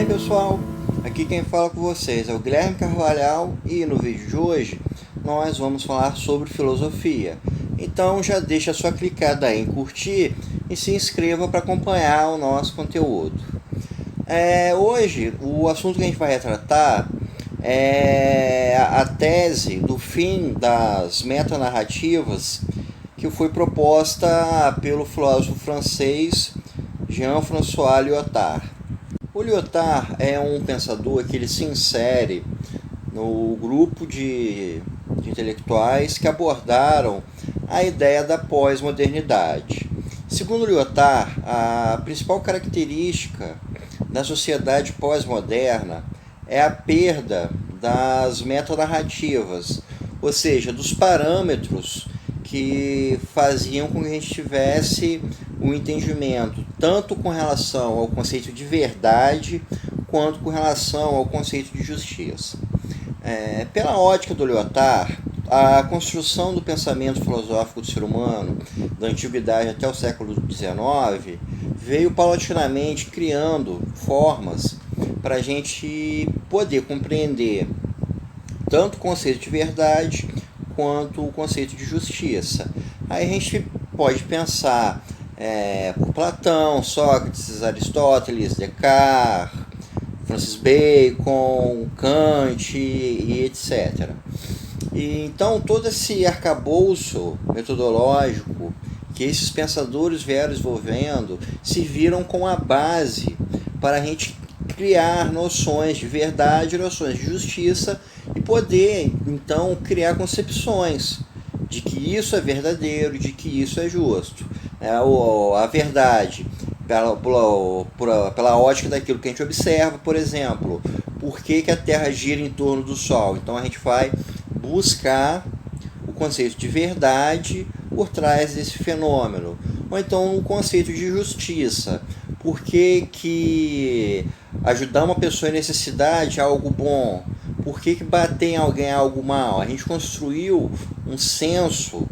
pessoal, aqui quem fala com vocês é o Guilherme Carvalhal e no vídeo de hoje nós vamos falar sobre filosofia. Então já deixa sua clicada aí em curtir e se inscreva para acompanhar o nosso conteúdo. Hoje o assunto que a gente vai retratar é a tese do fim das metanarrativas que foi proposta pelo filósofo francês Jean-François Lyotard. O Lyotard é um pensador que ele se insere no grupo de intelectuais que abordaram a ideia da pós-modernidade. Segundo Lyotard, a principal característica da sociedade pós-moderna é a perda das metanarrativas, ou seja, dos parâmetros que faziam com que a gente tivesse um entendimento tanto com relação ao conceito de verdade quanto com relação ao conceito de justiça. Pela ótica do Lyotard, a construção do pensamento filosófico do ser humano da antiguidade até o século XIX veio paulatinamente criando formas para a gente poder compreender tanto o conceito de verdade quanto o conceito de justiça. Aí a gente pode pensar por Platão, Sócrates, Aristóteles, Descartes, Francis Bacon, Kant e etc. Então todo esse arcabouço metodológico que esses pensadores vieram desenvolvendo serviram como a base para a gente criar noções de verdade, noções de justiça e poder então criar concepções de que isso é verdadeiro, de que isso é justo. A verdade, pela ótica daquilo que a gente observa, por exemplo, por que a Terra gira em torno do Sol. Então a gente vai buscar o conceito de verdade por trás desse fenômeno. Ou então o conceito de justiça. Por que ajudar uma pessoa em necessidade é algo bom? Por que bater em alguém é algo mal? A gente construiu um senso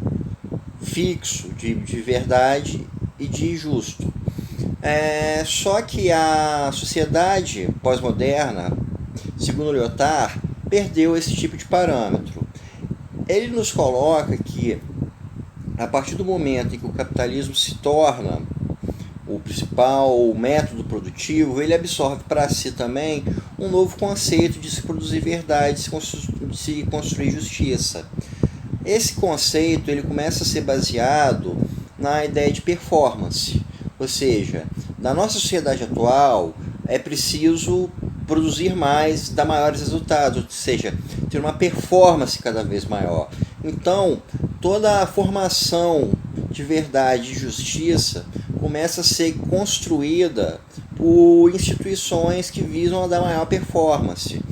fixo de verdade e de justo. Só que a sociedade pós-moderna, segundo Lyotard, perdeu esse tipo de parâmetro. Ele nos coloca que, a partir do momento em que o capitalismo se torna o principal método produtivo, ele absorve para si também um novo conceito de se produzir verdade, de se construir justiça. Esse conceito ele começa a ser baseado na ideia de performance, ou seja, na nossa sociedade atual é preciso produzir mais, dar maiores resultados, ou seja, ter uma performance cada vez maior. Então, toda a formação de verdade e justiça começa a ser construída por instituições que visam a dar maior performance.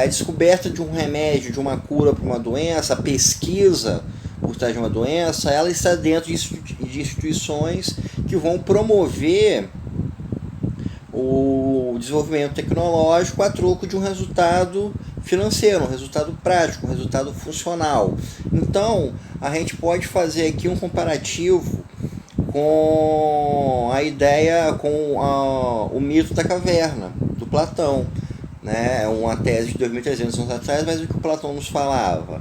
A descoberta de um remédio, de uma cura para uma doença, a pesquisa por trás de uma doença, ela está dentro de instituições que vão promover o desenvolvimento tecnológico a troco de um resultado financeiro, um resultado prático, um resultado funcional. Então, a gente pode fazer aqui um comparativo com a ideia, com o mito da caverna, do Platão. É uma tese de 2.300 anos atrás, mas o que o Platão nos falava?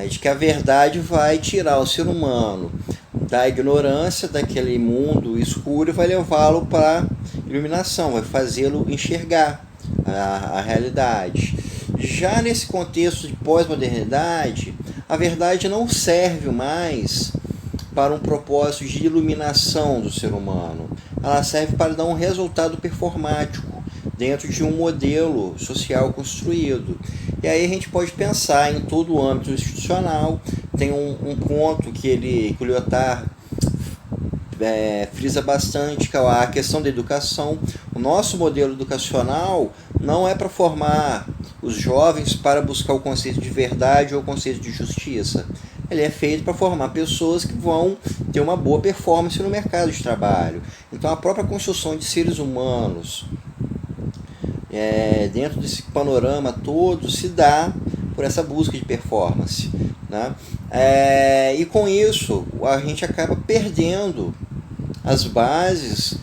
De que a verdade vai tirar o ser humano da ignorância, daquele mundo escuro, e vai levá-lo para a iluminação, vai fazê-lo enxergar a realidade. Já nesse contexto de pós-modernidade, a verdade não serve mais para um propósito de iluminação do ser humano. Ela serve para dar um resultado performático dentro de um modelo social construído. E aí a gente pode pensar em todo o âmbito institucional. Tem um ponto que o Lyotard frisa bastante, que é a questão da educação. O nosso modelo educacional não é para formar os jovens para buscar o conceito de verdade ou o conceito de justiça. Ele é feito para formar pessoas que vão ter uma boa performance no mercado de trabalho. Então a própria construção de seres humanos dentro desse panorama todo se dá por essa busca de performance, né? E com isso a gente acaba perdendo as bases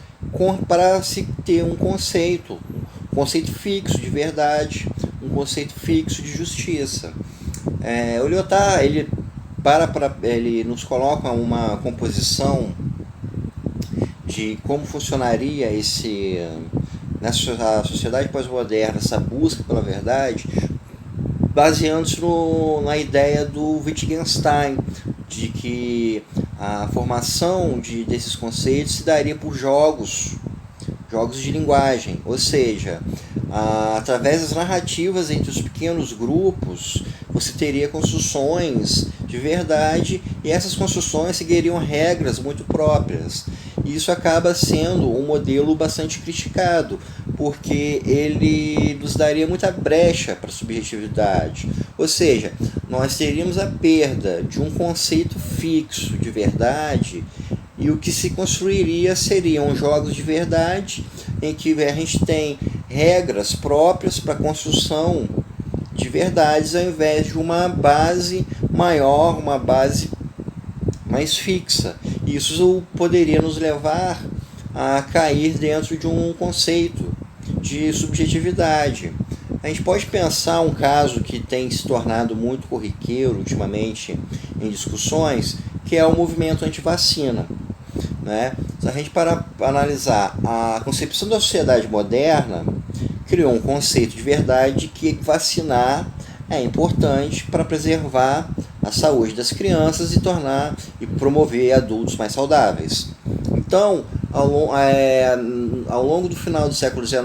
para se ter um conceito conceito fixo de verdade, um conceito fixo de justiça. O Lyotard, ele nos coloca uma composição de como funcionaria nessa sociedade pós-moderna, essa busca pela verdade, baseando-se na ideia do Wittgenstein, de que a formação desses conceitos se daria por jogos de linguagem, ou seja, através das narrativas entre os pequenos grupos, você teria construções de verdade e essas construções seguiriam regras muito próprias. E isso acaba sendo um modelo bastante criticado, porque ele nos daria muita brecha para a subjetividade. Ou seja, nós teríamos a perda de um conceito fixo de verdade e o que se construiria seriam jogos de verdade em que a gente tem regras próprias para a construção de verdades ao invés de uma base maior, uma base mais fixa. Isso poderia nos levar a cair dentro de um conceito de subjetividade. A gente pode pensar um caso que tem se tornado muito corriqueiro ultimamente em discussões, que é o movimento anti-vacina. Né? Se a gente para analisar a concepção da sociedade moderna, criou um conceito de verdade que vacinar é importante para preservar a saúde das crianças e promover adultos mais saudáveis. Então, ao longo do final do século XIX,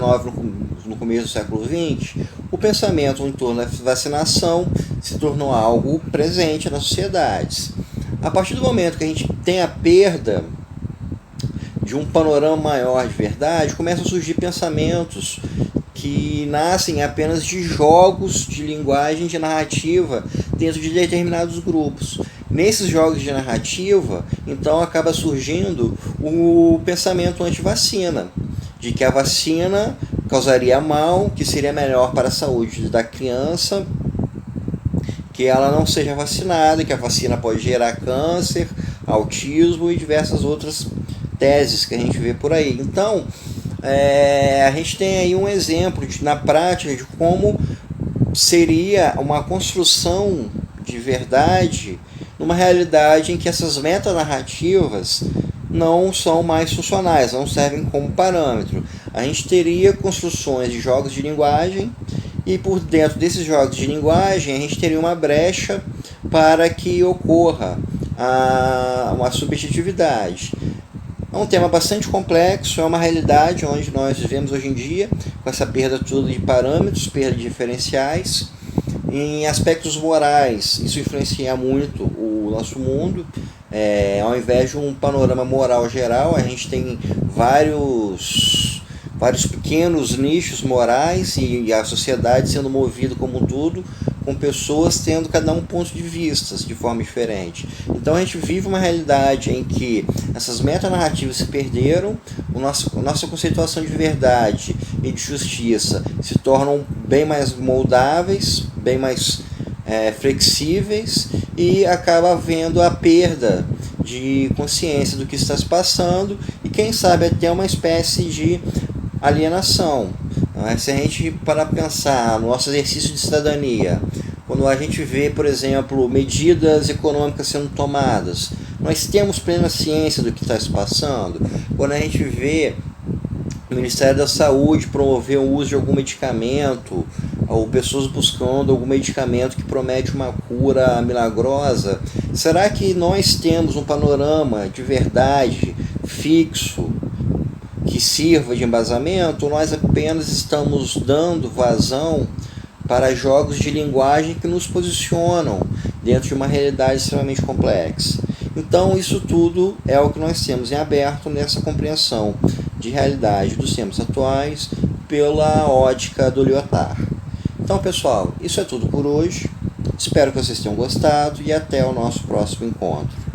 no começo do século XX, o pensamento em torno da vacinação se tornou algo presente nas sociedades. A partir do momento que a gente tem a perda de um panorama maior de verdade, começam a surgir pensamentos que nascem apenas de jogos de linguagem, de narrativa, dentro de determinados grupos. Nesses jogos de narrativa, então acaba surgindo o pensamento anti-vacina, de que a vacina causaria mal, que seria melhor para a saúde da criança, que ela não seja vacinada, que a vacina pode gerar câncer, autismo e diversas outras teses que a gente vê por aí. Então, a gente tem aí um exemplo na prática de como seria uma construção de verdade numa realidade em que essas metanarrativas não são mais funcionais, não servem como parâmetro. A gente teria construções de jogos de linguagem e por dentro desses jogos de linguagem a gente teria uma brecha para que ocorra uma subjetividade. É um tema bastante complexo, é uma realidade onde nós vivemos hoje em dia, com essa perda toda de parâmetros, perda de diferenciais. Em aspectos morais, isso influencia muito o nosso mundo. Ao invés de um panorama moral geral, a gente tem vários pequenos nichos morais e a sociedade sendo movida como um todo, com pessoas tendo cada um ponto de vista de forma diferente. Então a gente vive uma realidade em que essas metanarrativas se perderam, nossa conceituação de verdade e de justiça se tornam bem mais moldáveis, bem mais flexíveis, e acaba havendo a perda de consciência do que está se passando e quem sabe até uma espécie de alienação. Se a gente para pensar no nosso exercício de cidadania, quando a gente vê, por exemplo, medidas econômicas sendo tomadas, nós temos plena ciência do que está se passando. Quando a gente vê o Ministério da Saúde promover o uso de algum medicamento, ou pessoas buscando algum medicamento que promete uma cura milagrosa, será que nós temos um panorama de verdade fixo que sirva de embasamento, ou nós apenas estamos dando vazão para jogos de linguagem que nos posicionam dentro de uma realidade extremamente complexa? Então, isso tudo é o que nós temos em aberto nessa compreensão de realidade dos tempos atuais pela ótica do Lyotard. Então, pessoal, isso é tudo por hoje. Espero que vocês tenham gostado e até o nosso próximo encontro.